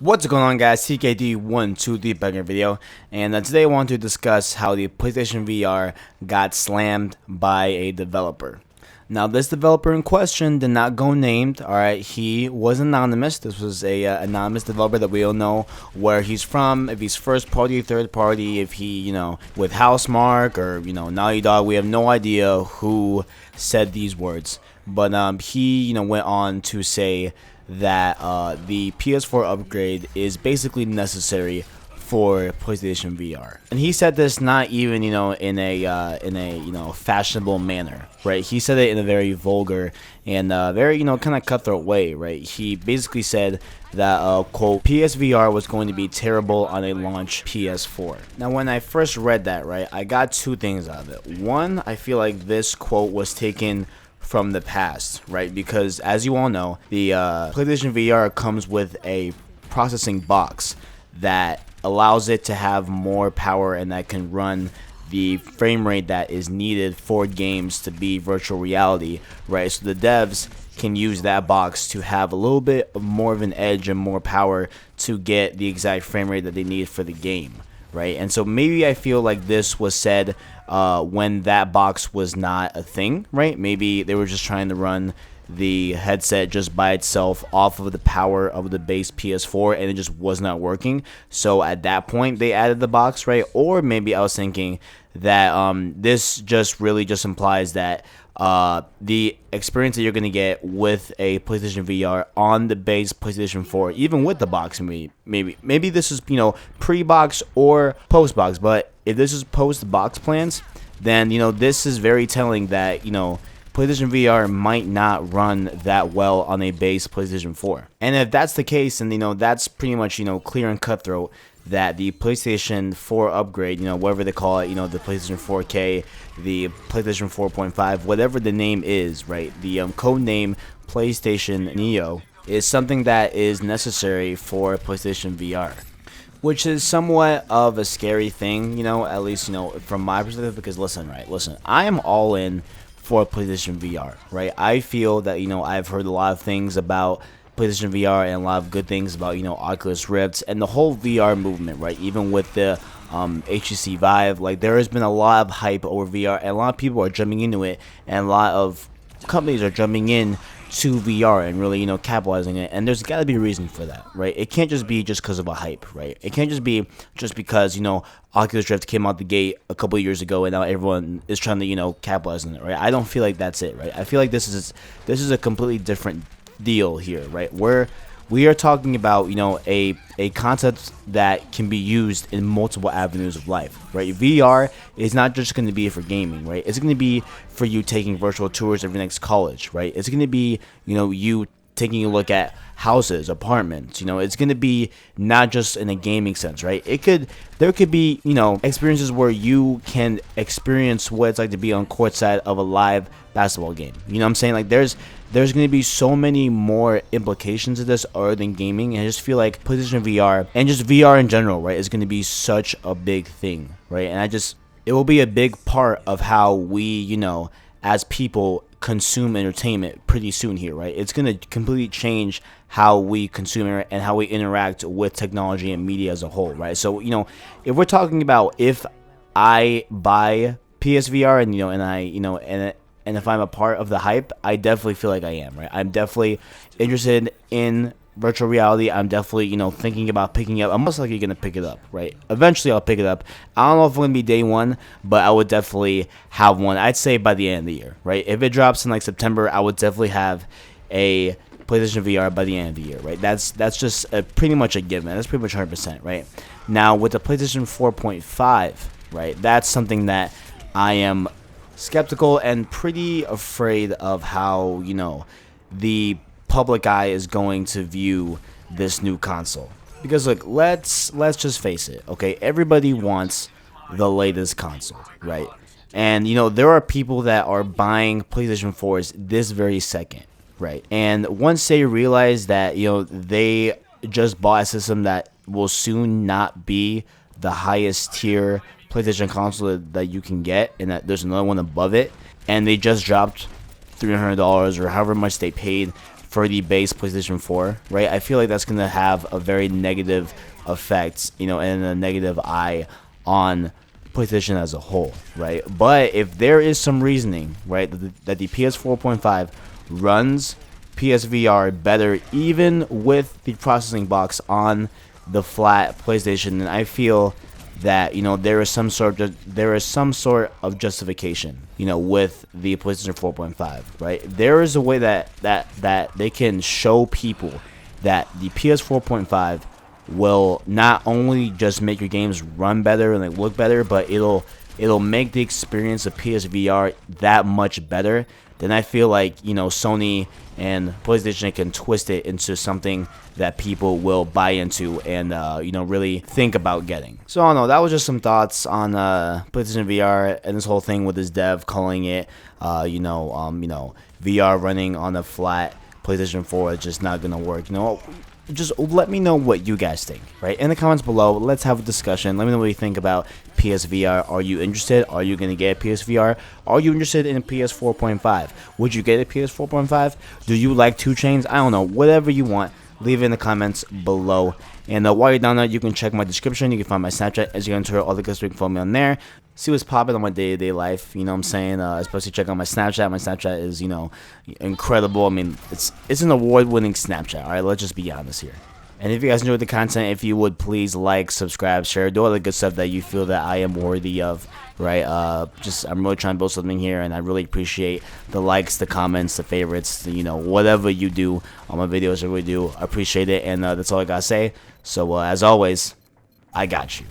What's going on, guys? TKD123 back in a video, and today I want to discuss how the PlayStation VR got slammed by a developer. Now, this developer in question did not go named. All right, he was anonymous. This was a anonymous developer that we don't know where he's from, if he's first party, third party, if he, with Housemark or Naughty Dog. We have no idea who said these words, but he went on to say that the PS4 upgrade is basically necessary for PlayStation VR, and he said this not even in a fashionable manner, right? He said it in a very vulgar and very kind of cutthroat way, right? He basically said that quote, PSVR was going to be terrible on a launch PS4. Now, when I first read that, right, I got two things out of it. One, I feel like this quote was taken from the past, right? Because as you all know, the PlayStation VR comes with a processing box that allows it to have more power and that can run the frame rate that is needed for games to be virtual reality, right? So the devs can use that box to have a little bit more of an edge and more power to get the exact frame rate that they need for the game, right? And so maybe I feel like this was said when that box was not a thing, right? Maybe they were just trying to run the headset just by itself off of the power of the base PS4 and it just was not working. So at that point they added the box, right? Or maybe I was thinking that this just really just implies that the experience that you're going to get with a PlayStation VR on the base PlayStation 4, even with the box, maybe this is pre-box or post-box, but if this is post-box plans, then this is very telling that PlayStation VR might not run that well on a base PlayStation 4. And if that's the case, then that's pretty much clear and cutthroat that the PlayStation 4 upgrade, whatever they call it, the PlayStation 4K, the PlayStation 4.5, whatever the name is, right? The code name PlayStation Neo is something that is necessary for PlayStation VR, which is somewhat of a scary thing, at least from my perspective, because listen, I am all in for PlayStation VR, right? I feel that I've heard a lot of things about PlayStation VR and a lot of good things about Oculus Rift and the whole VR movement, right? Even with the HTC Vive, like there has been a lot of hype over VR and a lot of people are jumping into it and a lot of companies are jumping in to VR and really capitalizing it, and there's got to be a reason for that, right? It can't just be just because of a hype, right? It can't just be just because Oculus Rift came out the gate a couple of years ago and now everyone is trying to capitalize on it, right? I don't feel like that's it, right? I feel like this is a completely different deal here, right? Where we are talking about a concept that can be used in multiple avenues of life, right? VR is not just going to be for gaming, right? It's going to be for you taking virtual tours of your next college, right? It's going to be you taking a look at houses, apartments. It's going to be not just in a gaming sense, right? There could be experiences where you can experience what it's like to be on courtside of a live basketball game. You know what I'm saying? Like there's going to be so many more implications of this other than gaming, and I just feel like PlayStation VR and just VR in general, right, is going to be such a big thing, right? And it will be a big part of how we, as people consume entertainment pretty soon here, right? It's going to completely change how we consume it and how we interact with technology and media as a whole, right? So, if we're talking about if I buy PSVR and if I'm a part of the hype, I definitely feel like I am, right? I'm definitely interested in virtual reality. I'm definitely, thinking about picking it up. I'm most likely going to pick it up, right? Eventually, I'll pick it up. I don't know if it's going to be day one, but I would definitely have one. I'd say by the end of the year, right? If it drops in like September, I would definitely have a PlayStation VR by the end of the year, right? That's just pretty much a given. That's pretty much 100%, right? Now, with the PlayStation 4.5, right, that's something that I am skeptical and pretty afraid of how the public eye is going to view this new console, because look, let's just face it, okay? Everybody wants the latest console, right? And there are people that are buying PlayStation 4s this very second, right? And once they realize that they just bought a system that will soon not be the highest tier PlayStation console that you can get, and that there's another one above it, and they just dropped $300 or however much they paid for the base PlayStation 4, right? I feel like that's gonna have a very negative effect, you know, and a negative eye on PlayStation as a whole, right? But if there is some reasoning, right, that the PS 4.5 runs PSVR better even with the processing box on the flat PlayStation, then I feel that, you know, there is some sort of justification, you know, with the PlayStation 4.5, right? There is a way that they can show people that the PS 4.5 will not only just make your games run better and like look better, but it'll make the experience of PSVR that much better. Then I feel like, you know, Sony and PlayStation can twist it into something that people will buy into and you know, really think about getting. So I don't know, that was just some thoughts on PlayStation VR and this whole thing with this dev calling it you know, VR running on a flat PlayStation 4 is just not gonna work. You know, just let me know what you guys think, right? In the comments below, let's have a discussion. Let me know what you think about PSVR. Are you interested? Are you going to get a PSVR? Are you interested in a PS 4.5? Would you get a PS 4.5? Do you like 2 Chainz? I don't know. Whatever you want, leave it in the comments below. And while you're down there, you can check my description. You can find my Snapchat as you enter all the good stuff. You can follow me on there. See what's popping on my day-to-day life, you know what I'm saying? Especially check out my Snapchat. My Snapchat is, you know, incredible. I mean, it's an award-winning Snapchat, all right? Let's just be honest here. And if you guys enjoyed the content, if you would please like, subscribe, share, do all the good stuff that you feel that I am worthy of, right? I'm really trying to build something here, and I really appreciate the likes, the comments, the favorites, you know, whatever you do on my videos. I really do appreciate it, and that's all I gotta say. So as always, I got you.